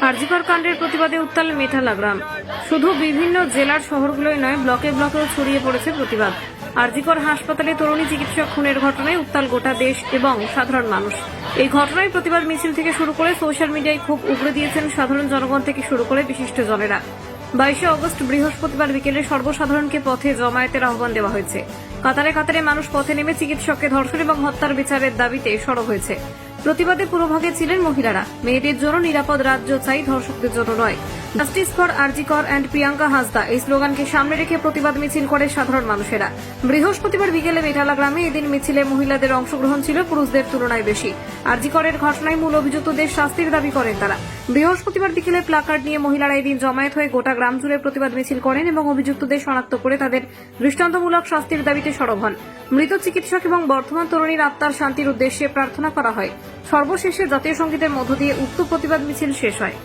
আরজিকর কাণ্ডের প্রতিবাদে উত্তাল মেটালা গ্রাম। শুধু বিভিন্ন জেলার শহরগুলোই নয়, ব্লকে ব্লকেও ছড়িয়ে পড়েছে প্রতিবাদ। আরজিকর হাসপাতালে তরুণী চিকিৎসক খুনের ঘটনায় উত্তাল গোটা দেশ এবং সাধারণ মানুষ। এই ঘটনায় প্রতিবাদ মিছিল থেকে শুরু করে সোশ্যাল মিডিয়ায় ক্ষোভ উগরে দিয়েছেন সাধারণ জনগণ থেকে শুরু করে বিশিষ্ট জনেরা। 22 অগস্ট বৃহস্পতিবার বিকেলে সর্বসাধারণকে পথে জমায়েতের আহ্বান দেওয়া হয়েছে। কাতারে কাতারে মানুষ পথে নেমে চিকিৎসককে ধর্ষণ এবং হত্যার বিচারের দাবিতে সরব হয়েছে। প্রতিবাদে পুরোভাগে ছিলেন মহিলারা। মেয়েদের জন্য নিরাপদ রাজ্য চাই, ধর্ষকদের জন্য নয়। Justice for RG Kar and Priyanka Hansda এই স্লোগানকে সামনে রেখে প্রতিবাদ মিছিল করে সাধারণ মানুষেরা। বৃহস্পতিবার বিকেলে মেটালা গ্রামে এদিন মিছিলে মহিলাদের অংশগ্রহণ ছিল পুরুষদের তুলনায় বেশি। আরজিকরের ঘটনায় মূল অভিযুক্তদের শাস্তির দাবি করেন তারা। বৃহস্পতিবার বিকেলে প্লাকার্ড নিয়ে মহিলারা এদিন জমায়েত হয়ে গোটা গ্রাম জুড়ে প্রতিবাদ মিছিল করেন এবং অভিযুক্তদের শনাক্ত করে তাদের দৃষ্টান্তমূলক শাস্তির দাবিতে সরব হন। মৃত চিকিৎসক এবং বর্তমান তরুণীর আত্মার শান্তির উদ্দেশ্যে প্রার্থনা করা হয়। সর্বশেষে জাতীয় সঙ্গীতের মধ্য দিয়ে উক্ত প্রতিবাদ মিছিল শেষ হয়।